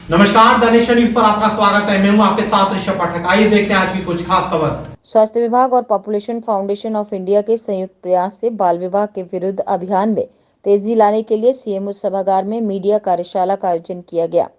नमस्कार, the nation news पर आपका स्वागत है। मैं हूं आपके साथ ऋषभ पाठक। आइए देखते हैं आज की कुछ खास खबर। स्वास्थ्य विभाग और पॉपुलेशन फाउंडेशन ऑफ इंडिया के संयुक्त प्रयास से बाल विवाह के विरुद्ध अभियान में तेजी लाने के लिए सीएमओ सभागार में मीडिया कार्यशाला का आयोजन किया गया।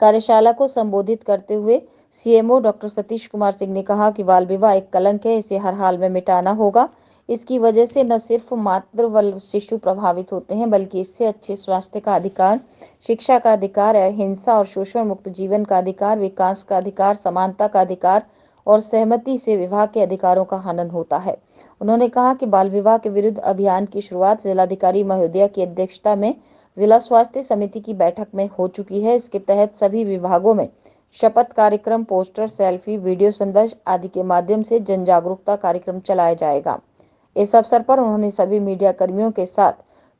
कार्यशाला को संबोधित करते हुए सीएमओ डॉक्टर सतीश कुमार सिंह ने कहा कि बाल विवाह एक कलंक है, इसे हर हाल में मिटाना होगा। इसकी वजह से न सिर्फ मातृ व शिशु प्रभावित होते हैं, बल्कि इससे अच्छे स्वास्थ्य का अधिकार, शिक्षा का अधिकार, हिंसा और शोषण मुक्त जीवन का अधिकार, विकास का अधिकार, समानता का अधिकार और सहमति से विवाह के अधिकारों का हनन होता है। उन्होंने कहा कि बाल विवाह के विरुद्ध अभियान की शुरुआत जिलाधिकारी महोदया की अध्यक्षता में जिला स्वास्थ्य समिति की बैठक में हो चुकी है। इसके तहत सभी विभागों में शपथ कार्यक्रम, पोस्टर, सेल्फी, वीडियो संदेश आदि के माध्यम से जन जागरूकता कार्यक्रम चलाया जाएगा। इस अवसर पर उन्होंने सभी मीडिया कर्मियों के साथ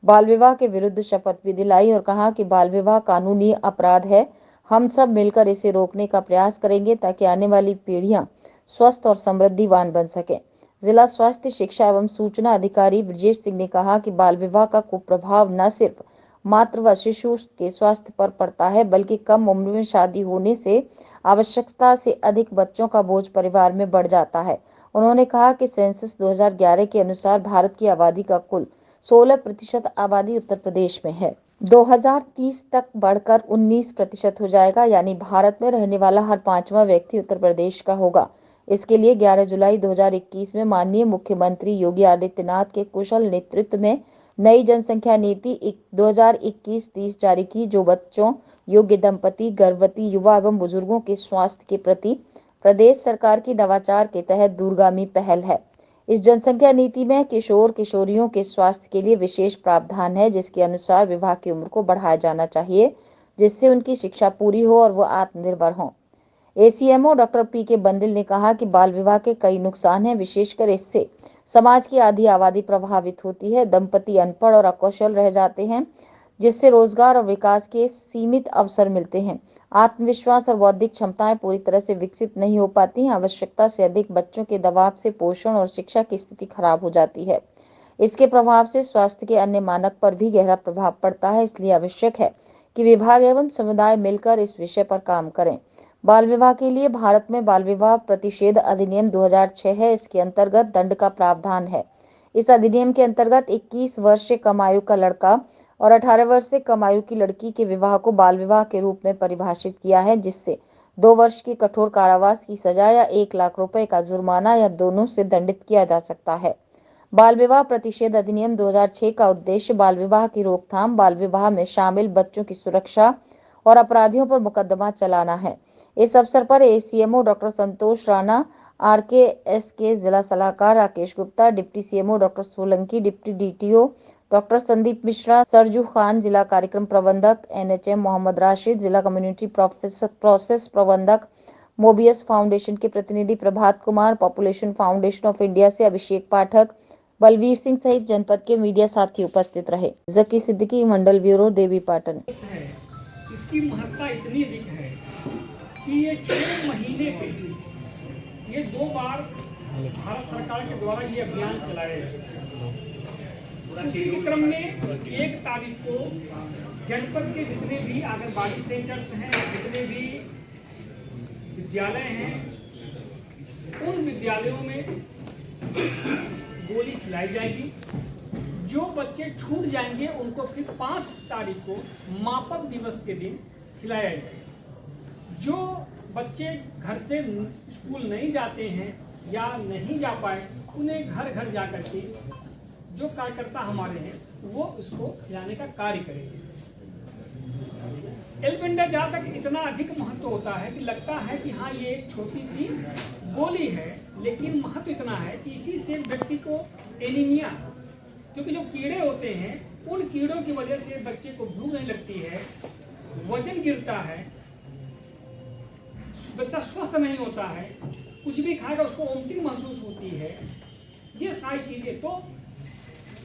बाल विवाह के विरुद्ध शपथ भी दिलाई और कहा कि बाल विवाह कानूनी अपराध है। हम सब मिलकर इसे रोकने का प्रयास करेंगे ताकि आने वाली पीढ़ियां स्वस्थ और समृद्धिवान बन सके। जिला स्वास्थ्य शिक्षा एवं सूचना अधिकारी ब्रजेश सिंह ने कहा कि बाल विवाह का कुप्रभाव न सिर्फ मातृ व शिशु के स्वास्थ्य पर पड़ता है, बल्कि कम उम्र में शादी होने से आवश्यकता से अधिक बच्चों का बोझ परिवार में बढ़ जाता है। उन्होंने कहा कि सेंसस 2011 के अनुसार भारत की आबादी का कुल 16% आबादी उत्तर प्रदेश में है। 2030 तक बढ़कर 19% हो जाएगा, यानी भारत में रहने वाला हर 5वां व्यक्ति उत्तर प्रदेश का होगा। इसके लिए 11 जुलाई 2021 में माननीय मुख्यमंत्री योगी आदित्यनाथ के कुशल नेतृत्व में नई जनसंख्या नीति 2021-30 जारी की, जो बच्चों, योग्य दंपति, गर्भवती, युवा एवं बुजुर्गों के स्वास्थ्य के प्रति प्रदेश सरकार की नवाचार के तहत दूरगामी पहल है। इस जनसंख्या नीति में किशोर किशोरियों के स्वास्थ्य के लिए विशेष प्रावधान है, जिसके अनुसार विवाह की उम्र को बढ़ाया जाना चाहिए, जिससे उनकी शिक्षा पूरी हो और वो आत्मनिर्भर हों। ACMO doctor PK. बंदिल ने कहा कि बाल विवाह के कई नुकसान हैं, विशेषकर इससे समाज की आधी आबादी प्रभावित होती है। दंपति अनपढ़ और अकुशल रह जाते हैं, जिससे रोजगार और विकास के सीमित अवसर मिलते हैं। आत्मविश्वास और बौद्धिक क्षमताएं पूरी तरह से विकसित नहीं हो पाती हैं। आवश्यकता से अधिक बच्चों के दबाव से पोषण और शिक्षा की स्थिति खराब हो जाती है। इसके प्रभाव से स्वास्थ्य के अन्य मानक पर भी गहरा प्रभाव पड़ता है। इसलिए आवश्यक है कि विभाग एवं समुदाय मिलकर इस विषय पर काम करें। बाल विवाह के लिए भारत में बाल विवाह प्रतिषेध अधिनियम 2006 है। इसके अंतर्गत दंड का प्रावधान है। इस अधिनियम के अंतर्गत 21 वर्ष से कम आयु का लड़का और 18 वर्ष से कम आयु की लड़की के विवाह को बाल विवाह के रूप में परिभाषित किया है, जिससे 2 वर्ष की कठोर कारावास की सजा या 1 लाख रुपए का जुर्माना या दोनों से दंडित किया जा सकता है। बाल विवाह प्रतिषेध अधिनियम 2006 का उद्देश्य बाल विवाह की रोकथाम, बाल विवाह में शामिल बच्चों की सुरक्षा और अपराधियों पर मुकदमा चलाना है। इस अवसर पर ACMO doctor Santosh Rana, RKS के जिला सलाहकार Rakesh Gupta, deputy CMO doctor Solanki, deputy DTO doctor Sandeep Mishra, Sarju Khan, जिला कार्यक्रम प्रबंधक एनएचएम मोहम्मद राशिद, जिला कम्युनिटी प्रोसेस प्रबंधक मोबियस फाउंडेशन के प्रतिनिधि Prabhat Kumar, population foundation of India से अभिषेक पाठक, बलवीर सिंह सहित जनपद के मीडिया साथी उपस्थित रहे। जकी सिद्दीकी, मंडल ब्यूरो, देवी पाटन। इसकी महत्ता इतनी अधिक है कि ये 6 महीने पे ये 2 बार भारत सरकार के द्वारा ये अभियान चलाया गया। उसी के क्रम में 1 तारीख को जनपद के जितने भी आंगनबाड़ी सेंटर्स हैं, जितने भी विद्यालय हैं, उन विद्यालयों में गोली खिलाई जाएगी। जो बच्चे छूट जाएंगे उनको फिर 5 तारीख को मापक दिवस के दिन खिलाया जाएगा। जो बच्चे घर से स्कूल नहीं जाते हैं या नहीं जा पाए, उन्हें घर घर जा करके जो कार्यकर्ता हमारे हैं वो उसको खिलाने का कार्य करेंगे। एल्पेंडा जहाँ तक इतना अधिक महत्व होता है कि लगता है कि हाँ ये एक छोटी सी गोली है, लेकिन महत्व इतना है कि इसी से व्यक्ति को एनीमिया, क्योंकि जो कीड़े होते हैं उन कीड़ों की वजह से बच्चे को भूख नहीं लगती है, वजन गिरता है, बच्चा स्वस्थ नहीं होता है, कुछ भी खाएगा उसको वोमिटिंग महसूस होती है। ये सारी चीजें तो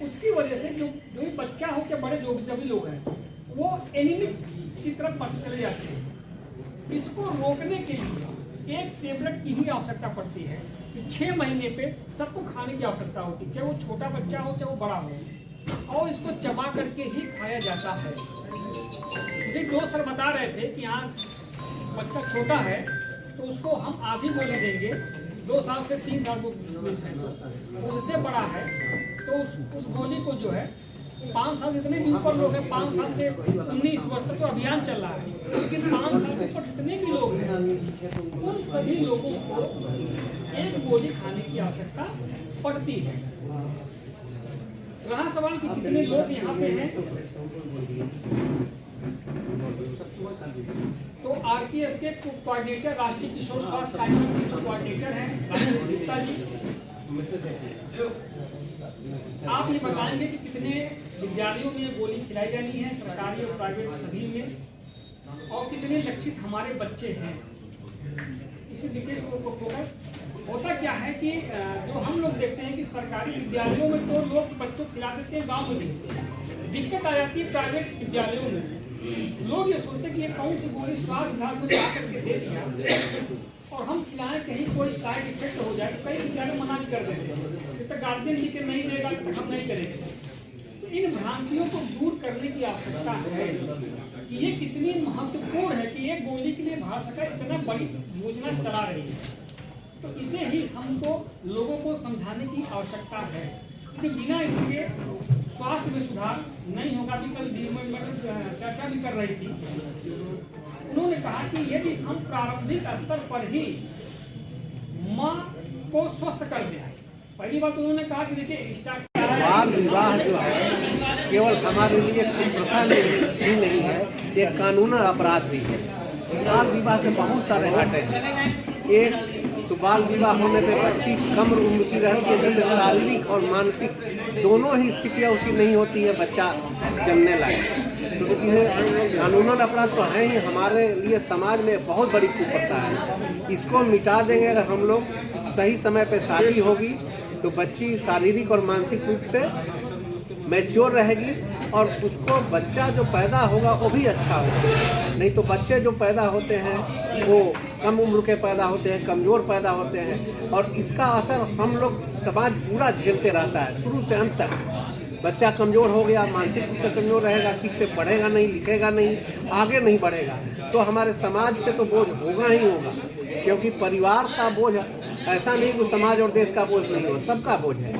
उसकी वजह से जो भी बच्चा हो या बड़े जो भी लोग हैं वो एनीमिक की तरफ चले जाते हैं। इसको रोकने के लिए एक टेबलेट की ही आवश्यकता पड़ती है। 6 महीने पे सबको खाने की आवश्यकता होती है, चाहे वो छोटा बच्चा हो चाहे वो बड़ा हो, और इसको चबा करके ही खाया जाता है। जैसे दोस्त सर बता रहे थे कि यहाँ बच्चा छोटा है तो उसको हम आधी गोली देंगे, 2 साल से 3 साल को उससे बड़ा है तो उस गोली को जो है 5 साल जितने भी ऊपर लोग हैं, 5 साल से 19 वर्ष तक तो अभियान चल रहा है, लेकिन 5 साल के ऊपर जितने भी लोग हैं उन सभी लोगों को एक गोली खाने की आवश्यकता पड़ती है। रहा सवाल कि कितने लोग यहाँ पे हैं, तो आरपीएस के कोऑर्डिनेटर, राष्ट्रीय किशोर स्वास्थ्य कार्यक्रम के कोऑर्डिनेटर हैं राजेंद्र गुप्ता जी, आप ये बताएंगे कि कितने विद्यालयों में गोली खिलाई जानी है, सरकारी और प्राइवेट सभी में, और कितने लक्षित हमारे बच्चे हैं। इसी विकेट को होता क्या है कि जो हम लोग देखते हैं कि सरकारी विद्यालयों में तो लोग बच्चों को खिला देते हैं, गाँव में नहीं, दिक्कत आ जाती है प्राइवेट विद्यालयों में। लोग ये सोचते कि ये कौन सी गोली स्वास्थ्य विभाग को जाकर के दे दिया और हम खिलाएं, कहीं कोई साइड इफेक्ट हो जाए, कई विद्यालय मना कर देते हैं, जब तक गार्जियन लिखे नहीं देगा तब हम नहीं करेंगे। तो इन भ्रांतियों को दूर करने की आवश्यकता है कि ये कितनी महत्वपूर्ण है कि एक गोली के लिए भारत सरकार इतना बड़ी योजना चला रही है, तो इसे ही हमको लोगों को समझाने की आवश्यकता है कि बिना इसके स्वास्थ्य में सुधार नहीं होगा। अभी कल चर्चा भी कर रही थी, उन्होंने कहा कि यदि हम प्रारंभिक स्तर पर ही माँ को स्वस्थ कर दें, पहली बात उन्होंने कहा कि देखिए बाल विवाह जो है केवल हमारे लिए प्रथा ही नहीं है, एक कानूनी अपराध भी है। बाल विवाह के बहुत सारे घाटे हैं। एक तो बाल विवाह होने पे बच्ची कम उम्र की रहती है, जैसे शारीरिक और मानसिक दोनों ही स्थितियाँ उसकी नहीं होती है, बच्चा जन्मने लायक। तो क्योंकि कानूनन अपराध तो है ही, हमारे लिए समाज में बहुत बड़ी कुप्रथा है। इसको मिटा देंगे अगर हम लोग, सही समय पे शादी होगी तो बच्ची शारीरिक और मानसिक रूप से मैच्योर रहेगी और उसको बच्चा जो पैदा होगा वो भी अच्छा होगा। नहीं तो बच्चे जो पैदा होते हैं वो कम उम्र के पैदा होते हैं, कमज़ोर पैदा होते हैं, और इसका असर हम लोग समाज पूरा झेलते रहता है शुरू से अंत तक। बच्चा कमज़ोर हो गया, मानसिक रूप से कमज़ोर रहेगा, ठीक से पढ़ेगा नहीं, लिखेगा नहीं, आगे नहीं बढ़ेगा, तो हमारे समाज पे तो बोझ होगा ही होगा। क्योंकि परिवार का बोझ ऐसा नहीं कि समाज और देश का बोझ नहीं हो, सबका बोझ है।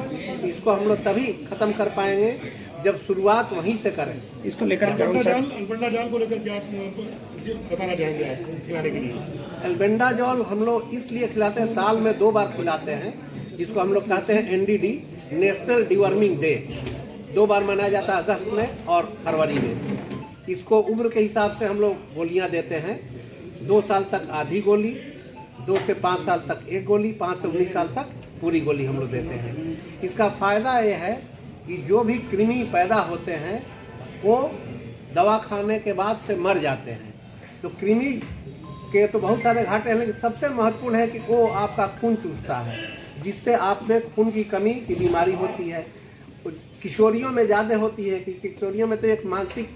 इसको हम लोग तभी खत्म कर पाएंगे जब शुरुआत वहीं से करें। इसको लेकर एल्बेंडाजॉल को लेकर क्या बताना चाहेंगे आप खिलाने के लिए? एल्बेंडाजॉल हम लोग इसलिए खिलाते हैं, साल में 2 बार खिलाते हैं, जिसको हम लोग कहते हैं NDD, नेशनल डिवर्मिंग डे। 2 बार मनाया जाता है, अगस्त में और फरवरी में। इसको उम्र के हिसाब से हम लोग गोलियां देते हैं। 2 साल तक आधी गोली, 2 से 5 साल तक 1 गोली, 5 से 19 साल तक पूरी गोली हम लोग देते हैं। इसका फ़ायदा ये है कि जो भी कृमि पैदा होते हैं वो दवा खाने के बाद से मर जाते हैं। तो कृमि के तो बहुत सारे घाटे हैं, लेकिन सबसे महत्वपूर्ण है कि वो आपका खून चूसता है, जिससे आप में खून की कमी की बीमारी होती है। किशोरियों में ज़्यादा होती है कि किशोरियों में तो एक मानसिक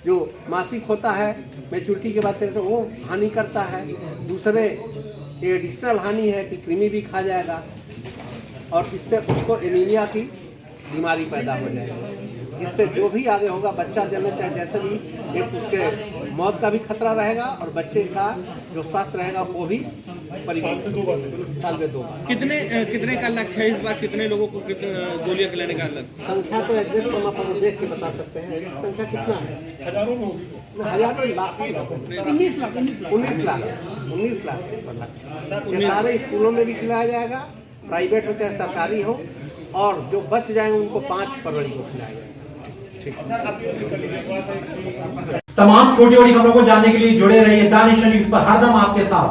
जो मासिक होता है मैच्योरिटी के बाद तो वो हानि करता है। दूसरे एडिशनल हानि है कि कृमि भी खा जाएगा और इससे उसको एनीमिया की बीमारी पैदा हो जाएगी, जिससे जो भी आगे होगा बच्चा जन्म चाहे जैसे भी, एक उसके मौत का भी खतरा रहेगा और बच्चे का जो स्वास्थ्य रहेगा वो भी साल में 2 बार। कितने का लक्ष्य है इस बार? कितने लोगों को गोलियां खिलाने का लक्ष्य? संख्या तो एग्जैक्ट हम आपको देख के बता सकते हैं। संख्या कितना है? हजारों में होगी, हजारों लाख, 19 लाख 19 लाख इस पर लक्ष्य। ये सारे स्कूलों में भी खिलाया जाएगा, प्राइवेट हो चाहे सरकारी हो, और जो बच जाएंगे उनको 5 फरवरी को खिलाया जाएगा। तमाम छोटी बड़ी खबरों को जानने के लिए जुड़े रहिए दानिश न्यूज़ पर, हरदम आपके साथ।